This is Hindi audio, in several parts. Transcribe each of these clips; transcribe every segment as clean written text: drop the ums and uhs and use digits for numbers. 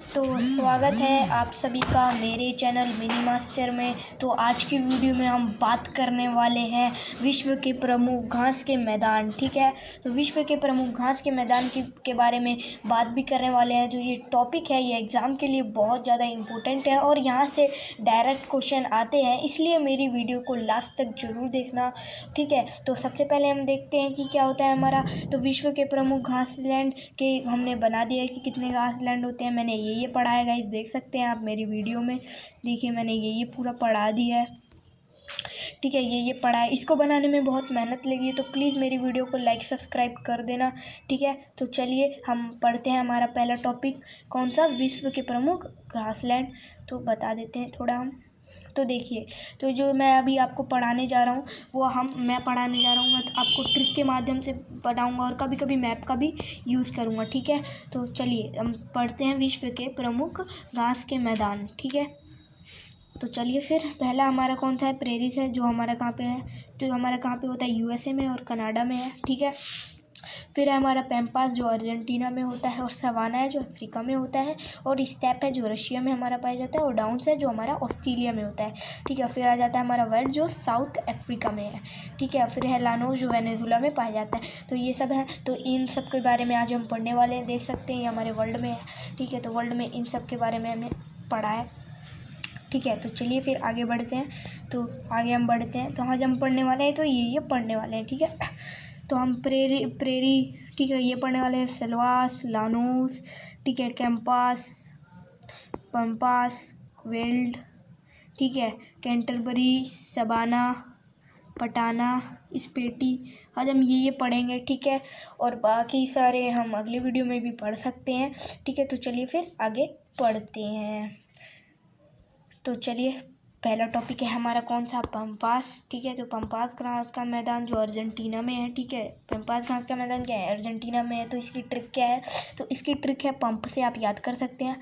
तो स्वागत है आप सभी का मेरे चैनल मिनी मास्टर में। तो आज की वीडियो में हम बात करने वाले हैं विश्व के प्रमुख घास के मैदान। ठीक है, तो विश्व के प्रमुख घास के मैदान के बारे में बात भी करने वाले हैं। जो ये टॉपिक है ये एग्ज़ाम के लिए बहुत ज़्यादा इम्पोर्टेंट है और यहाँ से डायरेक्ट क्वेश्चन आते हैं, इसलिए मेरी वीडियो को लास्ट तक ज़रूर देखना। ठीक है, तो सबसे पहले हम देखते हैं कि क्या होता है हमारा। तो विश्व के प्रमुख घासलैंड के हमने बना दिया है कि कितने घासलैंड होते हैं। मैंने ये पढ़ा है गाइस, देख सकते हैं आप मेरी वीडियो में। देखिए मैंने ये पूरा पढ़ा दिया है। ठीक है, ये पढ़ा है। इसको बनाने में बहुत मेहनत लगी है, तो प्लीज़ मेरी वीडियो को लाइक सब्सक्राइब कर देना। ठीक है, तो चलिए हम पढ़ते हैं हमारा पहला टॉपिक कौन सा, विश्व के प्रमुख घासलैंड। तो बता देते हैं थोड़ा हम। तो देखिए, तो जो मैं अभी आपको पढ़ाने जा रहा हूँ वो मैं पढ़ाने जा रहा हूँ, मैं तो आपको ट्रिक के माध्यम से पढ़ाऊँगा और कभी कभी मैप का भी यूज़ करूँगा। ठीक है, तो चलिए हम पढ़ते हैं विश्व के प्रमुख घास के मैदान। ठीक है, तो चलिए फिर पहला हमारा कौन सा है, प्रेरिस है, जो हमारा कहाँ पे है, तो हमारा कहाँ पे होता है, यूएसए में और कनाडा में है। ठीक है, फिर है हमारा पैम्पास जो अर्जेंटीना में होता है, और सवाना है जो अफ्रीका में होता है, और स्टेप है जो रशिया में हमारा पाया जाता है, और डाउन्स है जो हमारा ऑस्ट्रेलिया में होता है। ठीक है, फिर आ जाता है हमारा वेल्ड जो साउथ अफ्रीका में है। ठीक है, फिर है लानोस जो वेनेजुला में पाया जाता है। तो ये सब है, तो इन सब के बारे में आज हम पढ़ने वाले हैं। देख सकते हैं ये हमारे वर्ल्ड में है। ठीक है, तो वर्ल्ड में इन सब के बारे में हमने पढ़ा है। ठीक है, तो चलिए फिर आगे बढ़ते हैं। तो आगे हम बढ़ते हैं, तो आज हम पढ़ने वाले हैं, तो ये पढ़ने वाले हैं। ठीक है, तो हम प्रेरी ठीक है ये पढ़ने वाले हैं, सेल्वास, लानोस, ठीक है, कैंपास, पंपास, वेल्ड, ठीक है, कैंटरबरी, सबाना, पटाना, स्पेटी। आज हम ये पढ़ेंगे। ठीक है, और बाकी सारे हम अगली वीडियो में भी पढ़ सकते हैं। ठीक है, तो चलिए फिर आगे पढ़ते हैं। तो चलिए पहला टॉपिक है हमारा कौन सा, पंपास। ठीक है, तो पंपास घास का मैदान जो अर्जेंटीना में है। ठीक है, पंपास घास का मैदान क्या है, अर्जेंटीना में है। तो इसकी ट्रिक क्या है, तो इसकी ट्रिक है पंप से आप याद कर सकते हैं।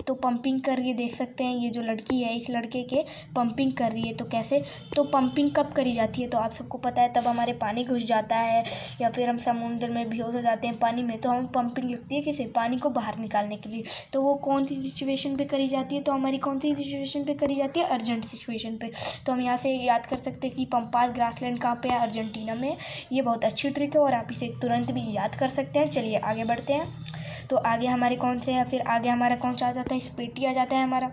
तो पंपिंग कर रही है, देख सकते हैं ये जो लड़की है, इस लड़के के पंपिंग कर रही है। तो कैसे, तो पंपिंग कब करी जाती है, तो आप सबको पता है, तब हमारे पानी घुस जाता है या फिर हम समुद्र में बेहोश हो जाते हैं पानी में, तो हम पंपिंग लगती है किसे, पानी को बाहर निकालने के लिए। तो वो कौन सी सिचुएशन पे करी जाती है, तो हमारी कौन सी सिचुएशन पे करी जाती है, अर्जेंट सिचुएशन पे। तो हम यहाँ से याद कर सकते हैं कि पंपास ग्रासलैंड कहाँ पे है, अर्जेंटीना में। ये बहुत अच्छी ट्रिक है और आप इसे तुरंत भी याद कर सकते हैं। चलिए आगे बढ़ते हैं। तो आगे हमारे कौन से हैं, फिर आगे हमारा कौन सा आ जाता है, स्पेटी आ जाता है हमारा।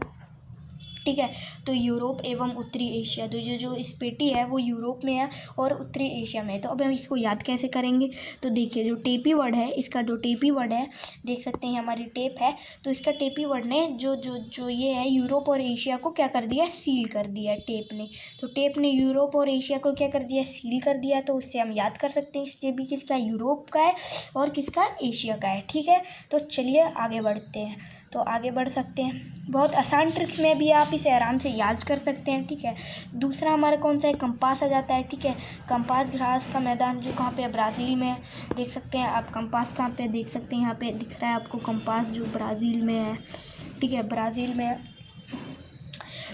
ठीक है, तो यूरोप एवं उत्तरी एशिया, तो जो स्पेटी है वो यूरोप में है और उत्तरी एशिया में है। तो अब हम इसको याद कैसे करेंगे, तो देखिए जो टेपी वर्ड है, इसका जो टेपी वर्ड है, देख सकते हैं हमारी टेप है, तो इसका टेपी वर्ड ने जो ये है यूरोप और एशिया को क्या कर दिया, सील कर दिया है टेप ने। तो टेप ने यूरोप और एशिया को क्या कर दिया, सील कर दिया। तो उससे हम याद कर सकते हैं इस भी किसका, यूरोप का है और किसका, एशिया का है। ठीक है, तो चलिए आगे बढ़ते हैं। तो आगे बढ़ सकते हैं, बहुत आसान ट्रिक में भी आप इसे आराम से याद कर सकते हैं। ठीक है, दूसरा हमारा कौन सा है, कंपास आ जाता है। ठीक है, कंपास घास का मैदान जो कहाँ पे है, ब्राज़ील में है। देख सकते हैं आप कंपास कहाँ पे, देख सकते हैं यहाँ पे दिख रहा है आपको कंपास जो ब्राज़ील में है। ठीक है, ब्राज़ील में है।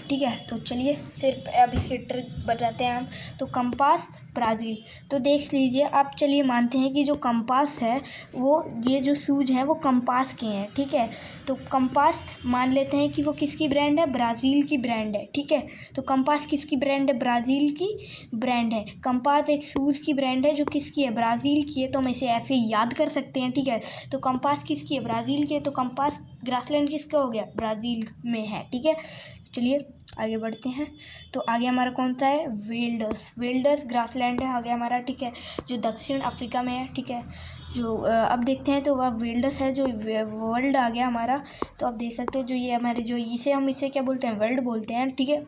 ठीक है, तो चलिए फिर अब इसकी ट्रिक बताते हैं हम। तो कंपास ब्राज़ील, तो देख लीजिए आप, चलिए मानते हैं कि जो कंपास है वो, ये जो सूज हैं वो कंपास के हैं। ठीक है, तो कंपास मान लेते हैं कि वो किसकी ब्रांड है, ब्राज़ील की ब्रांड है। ठीक है, तो कंपास किसकी ब्रांड है, ब्राज़ील की ब्रांड है। कंपास एक सूज की ब्रांड है जो किसकी है, ब्राज़ील की है। तो हम इसे ऐसे याद कर सकते हैं। ठीक है, तो कंपास किसकी है, ब्राज़ील की है। तो कंपास ग्रासलैंड किसका हो गया, ब्राज़ील में है। ठीक है, चलिए आगे बढ़ते हैं। तो आगे हमारा कौन सा है, वेल्डस ग्रासलैंड है आगे हमारा। ठीक है, जो दक्षिण अफ्रीका में है। ठीक है, जो अब देखते हैं, तो वह वेल्डस है जो वर्ल्ड आ गया हमारा। तो आप देख सकते हैं जो ये हमारे जो इसे क्या बोलते हैं, वर्ल्ड बोलते हैं। ठीक है,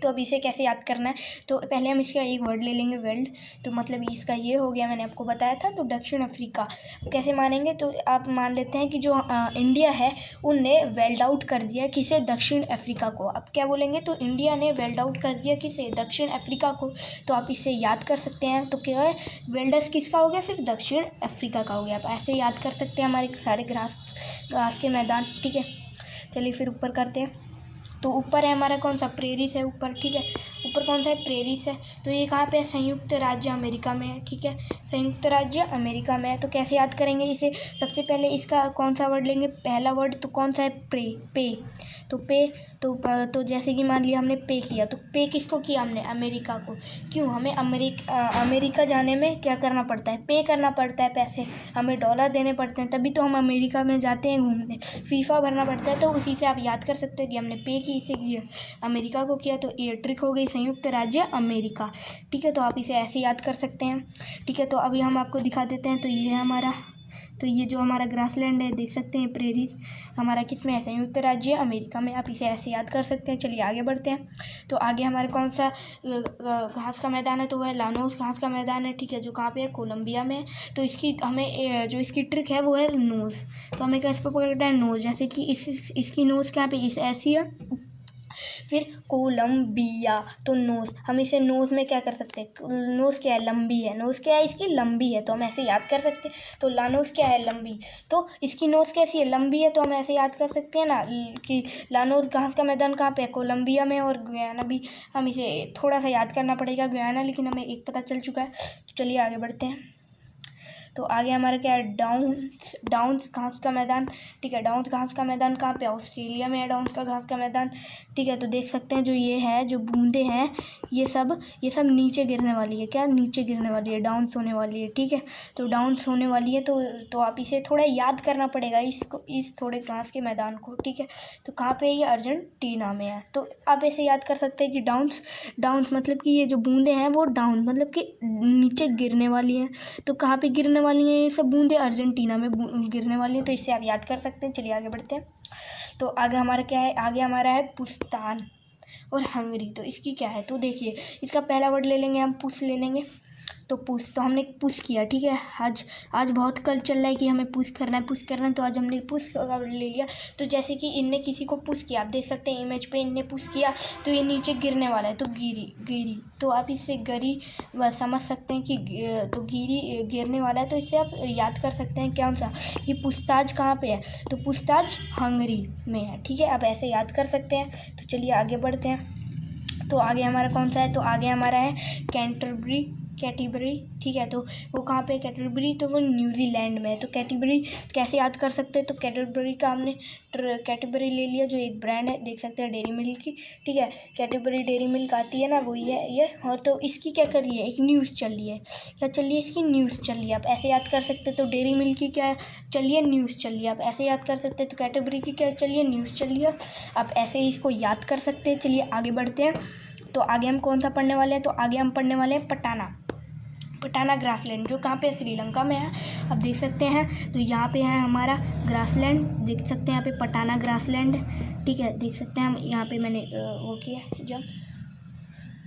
तो अब इसे कैसे याद करना है, तो पहले हम इसका एक वर्ड ले लेंगे, वर्ल्ड। तो मतलब इसका ये हो गया, मैंने आपको बताया था। तो दक्षिण अफ्रीका कैसे मानेंगे, तो आप मान लेते हैं कि जो इंडिया है उनने वेल्ड आउट कर दिया किसे, दक्षिण अफ्रीका को। अब क्या बोलेंगे, तो इंडिया ने वेल्ड आउट कर दिया किसे, दक्षिण अफ्रीका को। तो आप इससे याद कर सकते हैं। तो क्या है, वेल्डस किसका हो गया, फिर दक्षिण अफ्रीका का हो गया। आप ऐसे याद कर सकते हैं हमारे सारे घास के मैदान। ठीक है, चलिए फिर ऊपर करते हैं। तो ऊपर है हमारा कौन सा, प्रेरिस है ऊपर। ठीक है, ऊपर कौन सा है, प्रेरिस है। तो ये कहाँ पे है, संयुक्त राज्य अमेरिका में है, ठीक है, संयुक्त राज्य अमेरिका में है। तो कैसे याद करेंगे इसे, सबसे पहले इसका कौन सा वर्ड लेंगे, पहला वर्ड तो कौन सा है, पे। तो पे तो जैसे कि मान लिया हमने पे किया, तो पे किसको किया हमने, अमेरिका को। क्यों, हमें अमेरिका जाने में क्या करना पड़ता है, पे करना पड़ता है, पैसे हमें डॉलर देने पड़ते हैं, तभी तो हम अमेरिका में जाते हैं घूमने, फीफा भरना पड़ता है। तो उसी से आप याद कर सकते हैं कि हमने पे की, इसे किया अमेरिका को किया। तो ये ट्रिक हो गई, संयुक्त राज्य अमेरिका, ठीक है। तो आप इसे ऐसे याद कर सकते हैं, ठीक है। तो अभी हम आपको दिखा देते हैं। तो ये है हमारा, तो ये जो हमारा ग्रासलैंड है, देख सकते हैं, प्रेरीज हमारा किस में है, संयुक्त राज्य अमेरिका में। आप इसे ऐसे याद कर सकते हैं। चलिए आगे बढ़ते हैं। तो आगे हमारे कौन सा घास का मैदान है, तो वह लानोस घास का मैदान है, ठीक है, जो कहाँ पे है, कोलंबिया में। तो इसकी हमें जो इसकी ट्रिक है वो है नोज़। तो हमें क्या इस पर पकड़ना है, नोज़, जैसे कि इसकी नोज़ कहाँ पे, इस ऐसी है। फिर कोलंबिया, तो नोज़, हम इसे नोज़ में क्या कर सकते हैं, नोज़ क्या है, लंबी है, नोज़ क्या है इसकी, लंबी है, तो हम ऐसे याद कर सकते हैं। तो लानोस क्या है, लंबी, तो इसकी नोज़ कैसी है, लंबी है, तो हम ऐसे याद कर सकते हैं ना कि लानोस घास का मैदान कहाँ पे है, कोलंबिया में। और गुयाना भी हम इसे थोड़ा सा याद करना पड़ेगा, गुयाना, लेकिन हमें एक पता चल चुका है। तो चलिए आगे बढ़ते हैं। तो आगे हमारा क्या है, डाउन्स घास का मैदान, ठीक है, डाउन्स घास का मैदान कहाँ पे, ऑस्ट्रेलिया में है डाउन्स का घास का मैदान, ठीक है। तो देख सकते हैं जो ये है, जो बूंदे हैं, ये सब नीचे गिरने वाली है, क्या नीचे गिरने वाली है, डाउन्स होने वाली है, ठीक है। तो डाउन्स होने वाली है, तो आप इसे थोड़ा याद करना पड़ेगा, इसको, इस थोड़े घास के मैदान को, ठीक है। तो कहाँ पे है, ये अर्जेंटीना में है। तो आप ऐसे याद कर सकते हैं कि डाउन्स मतलब कि ये जो बूंदे हैं वो डाउन मतलब कि नीचे गिरने वाली हैं। तो कहाँ पे गिरने वाली हैं ये सब बूंदे, अर्जेंटीना में गिरने वाली हैं। तो इससे आप याद कर सकते हैं। चलिए आगे बढ़ते हैं। तो आगे हमारा क्या है, आगे हमारा है पुस्तान और हंगरी। तो इसकी क्या है, तो देखिए इसका पहला वर्ड ले लेंगे हम, पुश ले लेंगे। तो पुश, तो हमने पुश किया, ठीक है। आज बहुत कल चल रहा है कि हमें पुश करना है, तो आज हमने पुश का वर्ड ले लिया। तो जैसे कि इनने किसी को पुश किया, आप देख सकते हैं इमेज पे, इनने पुश किया तो ये नीचे गिरने वाला है, तो गिरी। तो आप इससे गरी समझ सकते हैं कि तो गिरी गिरने वाला है। तो इससे आप याद कर सकते हैं कौन सा, ये पूछताछ कहाँ पे है, तो पूछताछ हंगरी में है, ठीक है। आप ऐसे याद कर सकते हैं। तो चलिए आगे बढ़ते हैं। तो आगे हमारा कौन सा है, तो आगे हमारा है कैटरबरी, ठीक है। तो वो कहाँ पे है, कैटरबरी, तो वो न्यूजीलैंड में है। तो कैटरबरी कैसे याद कर सकते हैं, तो कैटरबरी का हमने कैटरबरी ले लिया, जो एक ब्रांड है, देख सकते हैं डेयरी मिल्क की, ठीक है। कैटरबरी डेयरी मिल्क आती है ना, वही है ये। और तो इसकी क्या कर रही है, एक न्यूज़ चल रही है, क्या चल रही है, इसकी न्यूज़ चल रही है। आप ऐसे याद कर सकते हैं। तो डेयरी मिल्क की क्या चलिए, न्यूज़ चल रही है, आप ऐसे याद कर सकते हैं। तो कैटरबरी की क्या चलिए, न्यूज़ चल रही है, आप ऐसे ही इसको याद कर सकते हैं। चलिए आगे बढ़ते हैं। तो आगे हम कौन सा पढ़ने वाले हैं, तो आगे हम पढ़ने वाले हैं पटाना ग्रासलैंड, जो कहाँ पे श्रीलंका में है, आप देख सकते हैं। तो यहाँ पे है हमारा ग्रासलैंड, देख सकते हैं यहाँ पे पटाना ग्रासलैंड, ठीक है। देख सकते हैं हम यहाँ पे मैंने वो किया, जब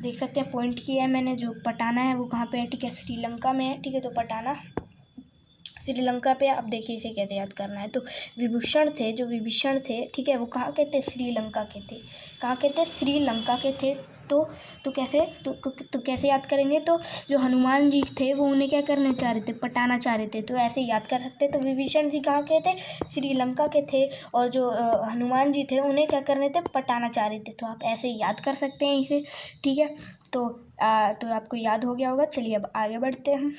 देख सकते हैं पॉइंट किया है मैंने, जो पटाना है वो कहाँ पे है, ठीक है, श्रीलंका में है, ठीक है। तो पटाना श्रीलंका पे, आप देखिए इसे कैसे याद करना है। तो विभीषण थे, ठीक है, वो कहाँ के थे, श्रीलंका के थे, कहाँ के थे, श्रीलंका के थे। तो कैसे याद करेंगे, तो जो हनुमान जी थे वो उन्हें क्या करना चाह रहे थे, पटाना चाह रहे थे, तो ऐसे याद कर सकते हैं। तो विभीषण जी कहाँ के थे, श्रीलंका के थे, और जो हनुमान जी थे उन्हें क्या करने थे, पटाना चाह रहे थे। तो आप ऐसे याद कर सकते हैं इसे, ठीक है। तो आपको याद हो गया होगा। चलिए अब आगे बढ़ते हैं।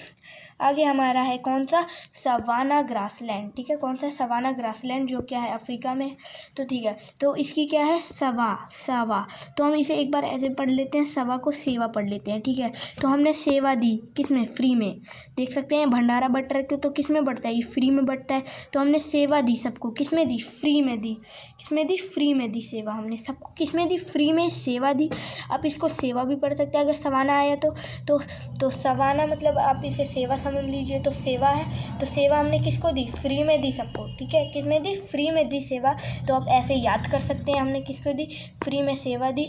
आगे हमारा है कौन सा, सवाना ग्रासलैंड, ठीक है। कौन सा, सवाना ग्रासलैंड, जो क्या है अफ्रीका में। तो ठीक है, तो इसकी क्या है, सवा। तो हम इसे एक बार ऐसे पढ़ लेते हैं, सवा को सेवा पढ़ लेते हैं, ठीक है। तो हमने सेवा दी, किस में, फ्री में, देख सकते हैं भंडारा बट रहे तो किस में बढ़ता है, ये फ्री में बढ़ता है। तो हमने सेवा दी सबको, किस में दी, फ्री में दी, किसमें दी, फ्री में दी सेवा, हमने सबको किस में दी, फ्री में सेवा दी। आप इसको सेवा भी पढ़ सकते हैं अगर सवाना आया तो सवाना मतलब आप इसे सेवा समझ लीजिए। तो सेवा है, तो सेवा हमने किसको दी, फ्री में दी सबको, ठीक है, किस में दी, फ्री में दी सेवा। तो आप ऐसे याद कर सकते हैं, हमने किसको दी, फ्री में सेवा दी,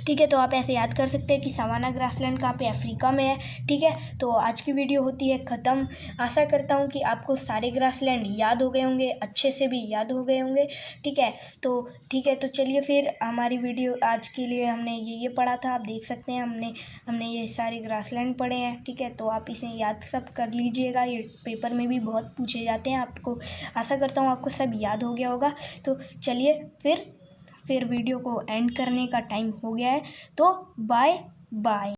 ठीक है। तो आप ऐसे याद कर सकते हैं कि सवाना ग्रासलैंड कहाँ पे, अफ्रीका में है, ठीक है। तो आज की वीडियो होती है ख़त्म। आशा करता हूँ कि आपको सारे ग्रासलैंड याद हो गए होंगे, अच्छे से भी याद हो गए होंगे, ठीक है। तो ठीक है, तो चलिए फिर हमारी वीडियो आज के लिए हमने ये पढ़ा था, आप देख सकते हैं हमने ये सारे ग्रासलैंड पढ़े हैं, ठीक है। तो आप इसे याद सब कर लीजिएगा, ये पेपर में भी बहुत पूछे जाते हैं आपको। आशा करता हूँ आपको सब याद हो गया होगा। तो चलिए फिर फिर वीडियो को एंड करने का टाइम हो गया है, तो बाय बाय।